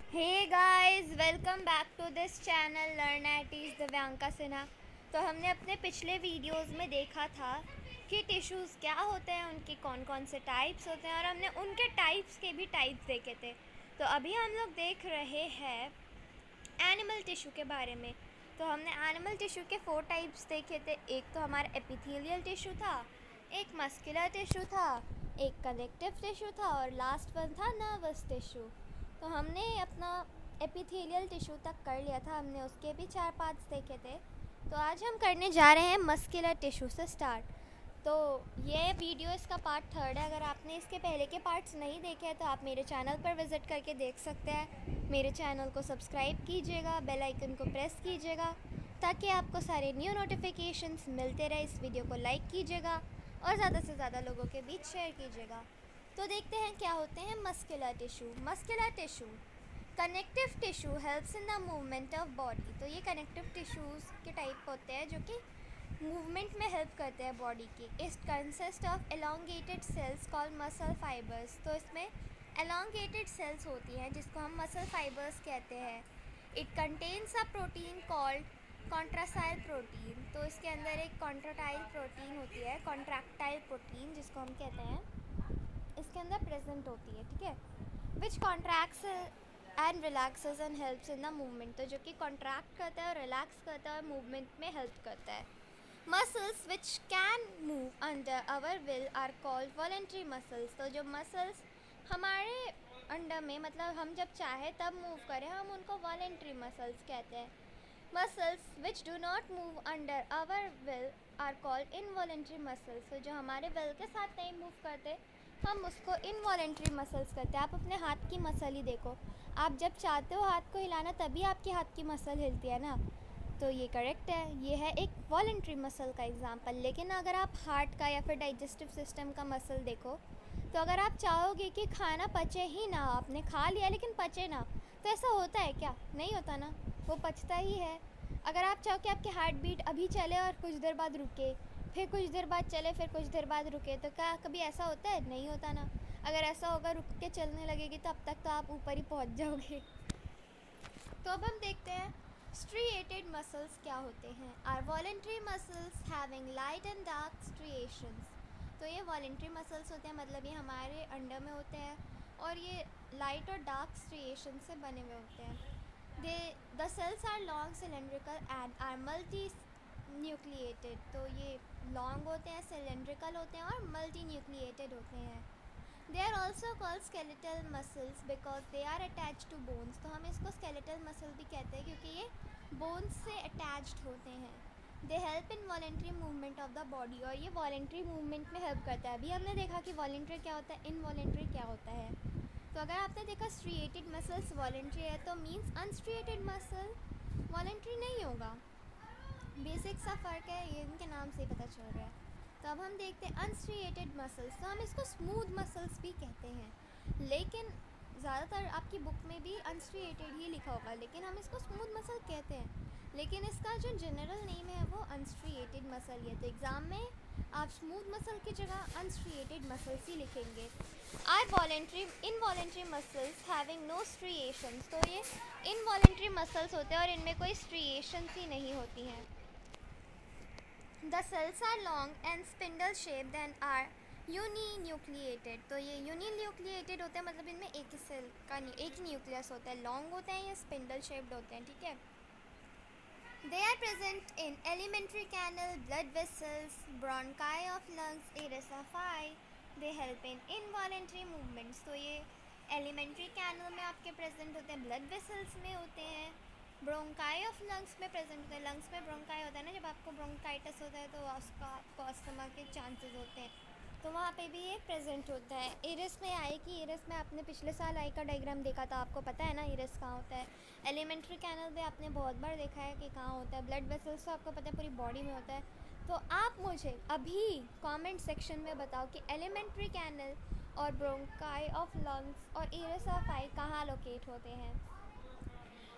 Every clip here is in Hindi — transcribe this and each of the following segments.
Hey guys, welcome back to this channel learn at ease Divyanka Sinha. तो हमने अपने पिछले वीडियोस में देखा था कि टिश्यूज़ क्या होते हैं, उनके कौन कौन से टाइप्स होते हैं, और हमने उनके टाइप्स के भी टाइप्स देखे थे। तो अभी हम लोग देख रहे हैं एनिमल टिश्यू के बारे में। तो हमने एनिमल टिश्यू के 4 टाइप्स देखे थे। एक तो हमारा एपिथेलियल टिश्यू था, एक मस्कुलर टिश्यू था, एक कनेक्टिव टिश्यू था, और लास्ट वन था नर्वस टिश्यू। तो हमने अपना एपिथेलियल टिश्यू तक कर लिया था, हमने उसके भी 4 पार्ट्स देखे थे। तो आज हम करने जा रहे हैं मस्कुलर टिश्यू से स्टार्ट। तो ये वीडियो इसका पार्ट 3 है। अगर आपने इसके पहले के पार्ट्स नहीं देखे हैं तो आप मेरे चैनल पर विज़िट करके देख सकते हैं। मेरे चैनल को सब्सक्राइब कीजिएगा, बेल आइकन को प्रेस कीजिएगा ताकि आपको सारे न्यू नोटिफिकेशंस मिलते रहे। इस वीडियो को लाइक कीजिएगा और ज़्यादा से ज़्यादा लोगों के बीच शेयर कीजिएगा। तो देखते हैं क्या होते हैं muscular tissue. Muscular tissue connective tissue helps in the movement of body. तो ये कनेक्टिव टिश्यूज़ के टाइप होते हैं जो कि मूवमेंट में हेल्प करते हैं बॉडी की। It consist of elongated cells called muscle fibres. तो इसमें एलोंगेटेड सेल्स होती हैं जिसको हम मसल फाइबर्स कहते हैं। It contains a protein called contractile protein. तो इसके अंदर एक कॉन्ट्राटाइल प्रोटीन होती है, कॉन्ट्रैक्टाइल प्रोटीन जिसको हम कहते हैं, इसके अंदर प्रेजेंट होती है, ठीक है। Which contracts and relaxes and helps in the movement. तो जो कि कॉन्ट्रैक्ट करता है और रिलैक्स करता है और मूवमेंट में हेल्प करता है। Muscles which can move under our will are called voluntary muscles. तो जो मसल्स हमारे अंडर में, मतलब हम जब चाहे तब मूव करें, हम उनको वॉलेंट्री मसल्स कहते हैं। Muscles which do not move under our will are called involuntary muscles. तो जो हमारे विल के साथ नहीं मूव करते हम उसको इनवॉलेंट्री मसल्स कहते हैं। आप अपने हाथ की मसल ही देखो, आप जब चाहते हो हाथ को हिलाना तभी आपके हाथ की मसल हिलती है ना। तो ये करेक्ट है, ये है एक वॉलेंट्री मसल का एग्जांपल। लेकिन अगर आप हार्ट का या फिर डाइजेस्टिव सिस्टम का मसल देखो, तो अगर आप चाहोगे कि खाना पचे ही ना, आपने खा लिया लेकिन पचे ना, तो ऐसा होता है क्या? नहीं होता ना, वो पचता ही है। अगर आप चाहो कि आपके हार्ट बीट अभी चले और कुछ देर बाद रुके, फिर कुछ देर बाद चले, फिर कुछ देर बाद रुके, तो क्या कभी ऐसा होता है? नहीं होता ना। अगर ऐसा होगा, रुक के चलने लगेगी तो अब तक तो आप ऊपर ही पहुंच जाओगे। तो अब हम देखते हैं स्ट्रिएटेड मसल्स क्या होते हैं। Are voluntary muscles having light and dark striations. तो ये वॉलेंट्री मसल्स होते हैं, मतलब ये हमारे अंडर में होते हैं और ये लाइट और डार्क स्ट्रिएशन से बने हुए होते हैं। They the cells are long cylindrical and are multi nucleated. तो ये लॉन्ग होते हैं, सिलेंड्रिकल होते हैं और मल्टी न्यूक्लिएटेड होते हैं। They are also called skeletal muscles because they are attach to bones. तो हम इसको स्केलेटल मसल भी कहते हैं क्योंकि ये बोन्स से अटैच्ड होते हैं। दे help in voluntary movement of the body. और ये वॉलेंट्री मूवमेंट में हेल्प करता है। अभी हमने देखा कि वॉलेंट्री क्या होता है, इनवॉलेंट्री क्या होता है। तो अगर आपने देखा स्ट्रिएटेड मसल्स वॉलेंट्री है तो मीन्स अनस्ट्रिएटेड मसल वॉलेंट्री नहीं होगा। बेसिक सा फ़र्क है, ये इनके नाम से ही पता चल रहा है। तो अब हम देखते हैं अनस्ट्रिएटेड मसल्स। तो हम इसको स्मूथ मसल्स भी कहते हैं, लेकिन ज़्यादातर आपकी बुक में भी अनस्ट्रिएटेड ही लिखा होगा, लेकिन हम इसको स्मूथ मसल कहते हैं। लेकिन इसका जो जनरल नेम है वो अनस्ट्रिएटेड मसल ही है। तो एग्ज़ाम में आप स्मूथ मसल की जगह अनस्ट्रिएटेड मसल्स ही लिखेंगे। Are voluntary involuntary muscles having no striations. तो ये इनवॉलेंट्री मसल्स होते हैं और इनमें कोई स्ट्रिएशंस ही नहीं होती हैं। The cells are long and spindle shaped and are uninucleated. तो ये यूनिन्यूक्लिएटेड होते हैं, मतलब इनमें एक ही सेल का एक ही न्यूक्लियस होता है। लॉन्ग होते हैं, ये स्पिंडल शेप्ड होते हैं, ठीक है। They are present in alimentary canal, blood vessels, bronchi of lungs, iris of eye. They help in involuntary movements. तो ये एलिमेंट्री कैनल में आपके प्रेजेंट होते हैं, ब्लड वेसल्स में होते हैं, ब्रोंकाई ऑफ लंग्स में प्रेजेंट होते हैं। लंग्स में ब्रोंकाई होता है ना, जब आपको ब्रोंकाइटिस होता है तो उसका आपको अस्थमा के चांसेस होते हैं, तो वहाँ पे भी ये प्रेजेंट होता है। इरिस में आई कि इरिस में आपने पिछले साल आई का डायग्राम देखा था, आपको पता है ना इरिस कहाँ होता है। एलिमेंट्री कैनल भी आपने बहुत बार देखा है कि कहाँ होता है। ब्लड वेसल्स तो आपको पता है पूरी बॉडी में होता है। तो आप मुझे अभी कमेंट सेक्शन में बताओ कि एलिमेंट्री कैनल और ब्रोंकाई ऑफ लंग्स और इरिस ऑफ आई कहाँ लोकेट होते हैं।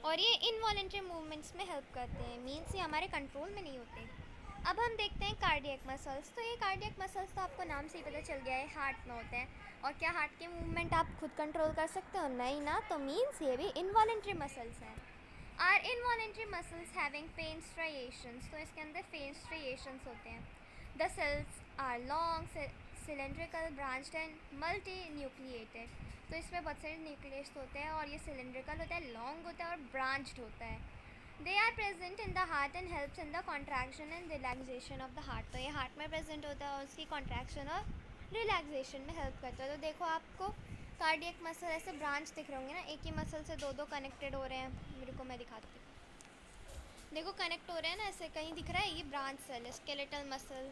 और ये इनवॉलेंट्री मूवमेंट्स में हेल्प करते हैं, मीन्स ये हमारे कंट्रोल में नहीं होते। अब हम देखते हैं कार्डियक मसल्स। तो ये कार्डियक मसल्स तो आपको नाम से ही पता चल गया है, हार्ट में होते हैं। और क्या हार्ट के मूवमेंट आप खुद कंट्रोल कर सकते हो? नहीं ना, तो मीन्स ये भी इनवॉलेंट्री मसल्स हैं। Are involuntary muscles having faint striations, तो इसके अंदर फेन स्ट्राइएशंस होते हैं। The cells are long cylindrical branched and multi nucleated, तो इसमें बहुत सारे न्यूक्लियस होते हैं और ये सिलेंड्रिकल होता है, लॉन्ग होता है और ब्रांच्ड होता है। They are present in the heart and helps in the contraction and relaxation of the heart, तो ये हार्ट में प्रेजेंट होता है और उसकी कॉन्ट्रैक्शन और रिलैक्सेशन में हेल्प करता है। तो देखो आपको कार्डियक मसल ऐसे ब्रांच दिख रहे होंगे ना, एक ही मसल से दो कनेक्टेड हो रहे हैं। मेरे को मैं दिखाती हूँ, देखो कनेक्ट हो रहे हैं ना, ऐसे कहीं दिख रहा है ये ब्रांच सेल है, स्केलेटल मसल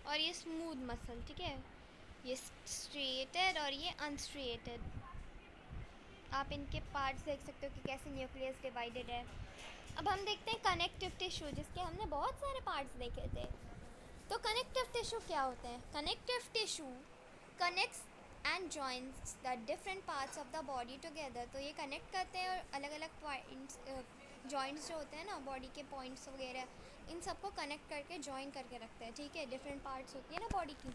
और ये स्मूथ मसल, ठीक है, ये स्ट्रिएटेड और ये अनस्ट्रिएटेड। आप इनके पार्ट्स देख सकते हो कि कैसे न्यूक्लियस डिवाइडेड है। अब हम देखते हैं कनेक्टिव टिश्यू, जिसके हमने बहुत सारे पार्ट्स देखे थे। तो कनेक्टिव टिश्यू क्या होते हैं? Connective tissue connects and joints the different parts of the body together, तो ये कनेक्ट करते हैं और अलग अलग पॉइंट्स जॉइंट्स जो होते हैं ना बॉडी के पॉइंट्स वगैरह, इन सबको कनेक्ट करके जॉइन करके रखते हैं, ठीक है। डिफरेंट पार्ट्स होती है ना बॉडी की।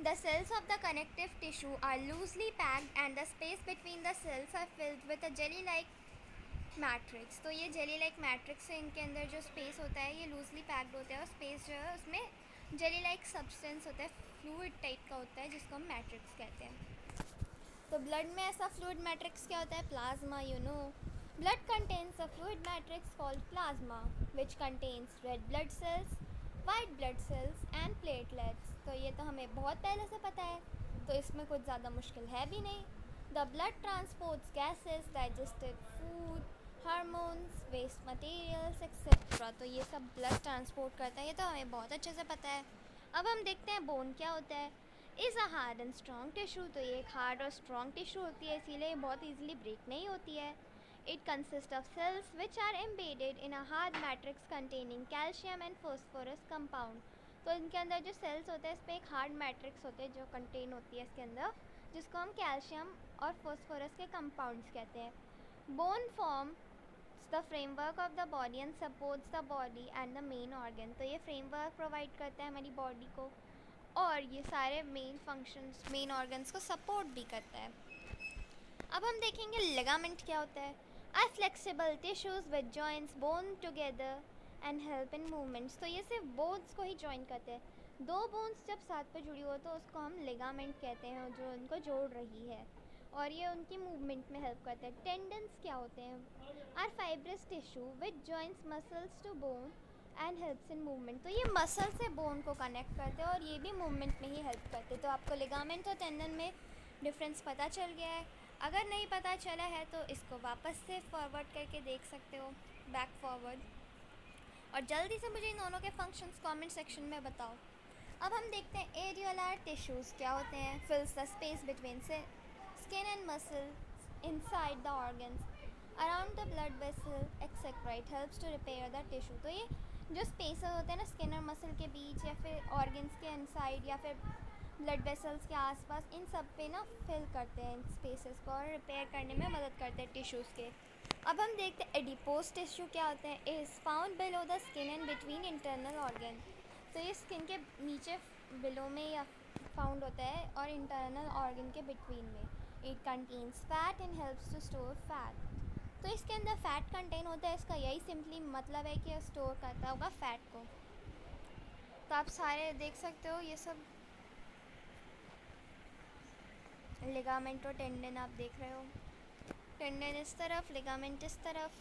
The cells of the connective tissue are loosely packed and the space between the cells are filled with a jelly like matrix, तो ये जेली लाइक मैट्रिक्स है, इनके अंदर जो स्पेस होता है ये लूजली पैक्ड होता है और स्पेस जो है उसमें जेली लाइक सब्सटेंस होता है, फ्लूइड टाइप का होता है, जिसको हम मैट्रिक्स कहते हैं। तो ब्लड में ऐसा फ्लूइड मैट्रिक्स क्या होता है? Plasma, you know. Blood contains a fluid matrix called plasma which contains red blood cells, white blood cells and platelets, तो ये तो हमें बहुत पहले से पता है, तो इसमें कुछ ज़्यादा मुश्किल है भी नहीं। The blood transports gases, digested food, hormones, waste materials etcetera, तो ये सब ब्लड ट्रांसपोर्ट करता है, ये तो हमें बहुत अच्छे से पता है। अब हम देखते हैं बोन क्या होता है। Is a hard and strong tissue, तो ये एक हार्ड और स्ट्रॉन्ग टिश्यू होती है, इसीलिए बहुत ईजिली ब्रेक नहीं होती है। It consist of cells which are embedded in a hard matrix containing calcium and phosphorus compound, तो इनके अंदर जो सेल्स होते हैं इस पर एक हार्ड मैट्रिक्स होते हैं जो कंटेन होती है इसके अंदर, जिसको हम कैल्शियम और फॉस्फोरस के कंपाउंड्स कहते हैं। Bone form the framework of the body and supports the body and the main organ, तो ये फ्रेमवर्क प्रोवाइड करता है हमारी बॉडी को और ये सारे मेन फंक्शंस, मेन ऑर्गन्स को सपोर्ट भी करता है। अब हम देखेंगे लिगामेंट क्या होता है। Are flexible tissues with joints bone together and help in movements, तो ये सिर्फ बोन्स को ही जॉइन करते हैं। दो बोन्स जब साथ पे जुड़ी हो तो उसको हम लिगामेंट कहते हैं, जो उनको जोड़ रही है और ये उनकी मूवमेंट में हेल्प करते हैं। टेंडन्स क्या होते हैं? Are fibrous tissue which joints muscles to bone and helps in movement, तो ये मसल से बोन को कनेक्ट करते हैं और ये भी मूवमेंट में ही हेल्प करते हैं। तो आपको लिगामेंट और टेंडन में डिफरेंस पता चल गया है। अगर नहीं पता चला है तो इसको वापस से फॉरवर्ड करके देख सकते हो, बैक फॉरवर्ड, और जल्दी से मुझे इन दोनों के फंक्शंस कमेंट सेक्शन में बताओ। अब हम देखते हैं एरियोलार टिश्यूज़ क्या होते हैं। फिल्स द स्पेस बिटवीन से skin and muscles inside the organs around the blood vessel etc. It helps to repair the tissue, तो ये जो स्पेसेस होते हैं ना स्किन और मसल के बीच या फिर ऑर्गन्स के इनसाइड या फिर ब्लड वेसल्स के आसपास, इन सब पे ना फिल करते हैं इन स्पेसेस को और रिपेयर करने में मदद करते हैं टिश्यूज़ के। अब हम देखते हैं एडिपोज टिश्यू क्या होते हैं। Is found below the skin and between internal organ, तो ये स्किन के नीचे बिलो में या फाउंड होता है और इंटरनल ऑर्गन के बिटवीन में। It contains fat and helps to store fat, तो इसके अंदर फैट कंटेन होता है, इसका यही सिंपली मतलब है कि स्टोर करता होगा फैट को। तो आप सारे देख सकते हो ये सब लिगामेंट और टेंडन आप देख रहे हो, टेंडन इस तरफ, लिगामेंट इस तरफ,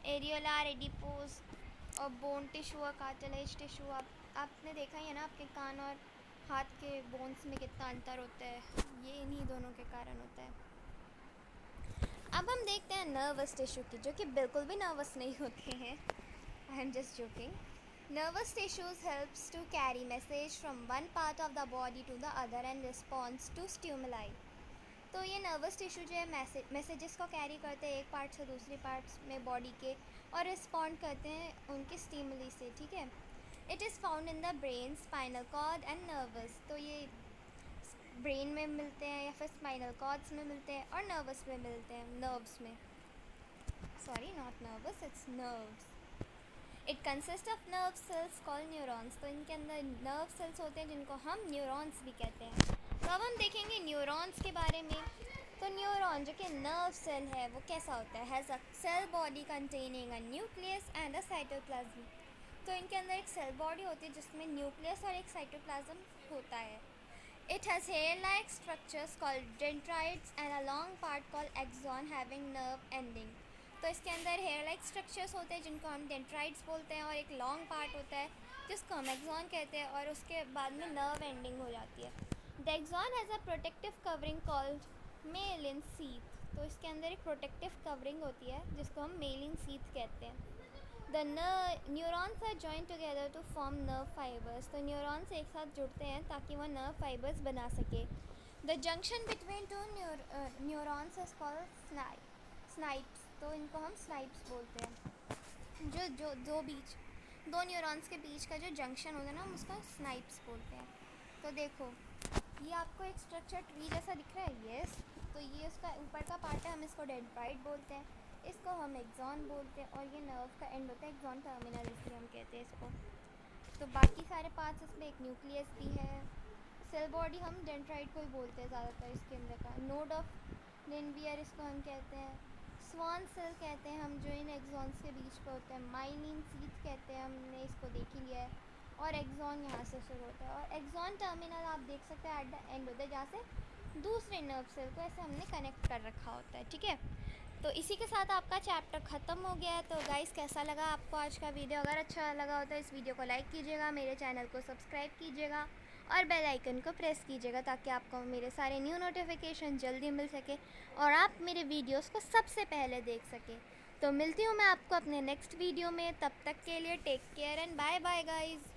एरियोलार, एडिपोज और बोन टिश्यू और कार्टिलेज टिश्यू। आपने देखा ही है ना आपके कान और हाथ के बोन्स में कितना अंतर होता है, ये इन्हीं दोनों के कारण होता है। अब हम देखते हैं नर्वस टिश्यू की, जो कि बिल्कुल भी नर्वस नहीं होते हैं, I am just joking. Nervous tissues helps to carry message from one part of the body to the other and response to stimuli, तो ये नर्वस टिश्यू जो है मैसेजेस को कैरी करते हैं एक पार्ट से दूसरी पार्ट्स में बॉडी के और रिस्पॉन्ड करते हैं उनके स्टिमुली से, ठीक है। It is found in the brain, spinal cord and nerves, तो ये ब्रेन में मिलते हैं या फिर स्पाइनल कॉर्ड्स में मिलते हैं और नर्वस में मिलते हैं, नर्व्स में, sorry not nervous, it's nerves. It consist of nerve cells called neurons. तो इनके अंदर नर्व सेल्स होते हैं जिनको हम न्यूरॉन्स भी कहते हैं। तो अब हम देखेंगे न्यूरॉन्स के बारे में। तो न्यूरॉन जो कि नर्व सेल है वो कैसा होता है, has a cell body containing a nucleus and a cytoplasm. तो इनके अंदर एक सेल बॉडी होती है जिसमें न्यूक्लियस और एक साइटोप्लाज्म होता है। It has hair like structures called dendrites and a long part called axon having nerve ending. तो इसके अंदर हेयर लाइक स्ट्रक्चर्स होते हैं जिनको हम डेंड्राइट्स बोलते हैं, और एक लॉन्ग पार्ट होता है जिसको हम एक्सॉन कहते हैं, और उसके बाद में नर्व एंडिंग हो जाती है। The axon has a protective covering called myelin sheath. तो इसके अंदर एक प्रोटेक्टिव कवरिंग होती है जिसको हम मेलिन सीथ कहते हैं। The neurons are join together to form nerve fibres. तो न्यूरॉन्स एक साथ जुड़ते हैं ताकि वह नर्व फाइबर्स बना सके। The junction between two neurons is called Snipes. तो इनको हम स्नाइप्स बोलते हैं। जो जो दो न्यूरॉन्स के बीच का जो जंक्शन होता है ना, हम उसको स्नाइप्स बोलते हैं। तो देखो, ये आपको एक स्ट्रक्चर ट्री जैसा दिख रहा है, यस। तो ये उसका ऊपर का पार्ट है, हम इसको डेंड्राइट बोलते हैं, इसको हम एक्सॉन बोलते हैं, और ये नर्व का एंड होता है एक्सॉन टर्मिनल, इसलिए हम कहते हैं इसको। तो बाकी सारे पार्ट्स इसमें एक न्यूक्लियस भी है। सेल बॉडी हम डेंड्राइट को ही बोलते हैं ज़्यादातर इसके अंदर का। नोड ऑफ लिनवियर इसको हम कहते हैं। स्वान सेल कहते हैं हम जो इन एक्सॉन्स के बीच पे होते हैं। माइलिन सीथ कहते हैं, हमने इसको देख ही लिया है। और एक्सॉन यहाँ से शुरू होता है, और एक्सॉन टर्मिनल आप देख सकते हैं एट द एंड होता है जहाँ से दूसरे नर्व सेल को ऐसे हमने कनेक्ट कर रखा होता है, ठीक है। तो इसी के साथ आपका चैप्टर ख़त्म हो गया है। तो गाइस, कैसा लगा आपको आज का वीडियो? अगर अच्छा लगा हो तो इस वीडियो को लाइक कीजिएगा, मेरे चैनल को सब्सक्राइब कीजिएगा और बेल आइकन को प्रेस कीजिएगा ताकि आपको मेरे सारे न्यू नोटिफिकेशन जल्दी मिल सके और आप मेरे वीडियोस को सबसे पहले देख सकें। तो मिलती हूँ मैं आपको अपने नेक्स्ट वीडियो में। तब तक के लिए take care and bye bye guys.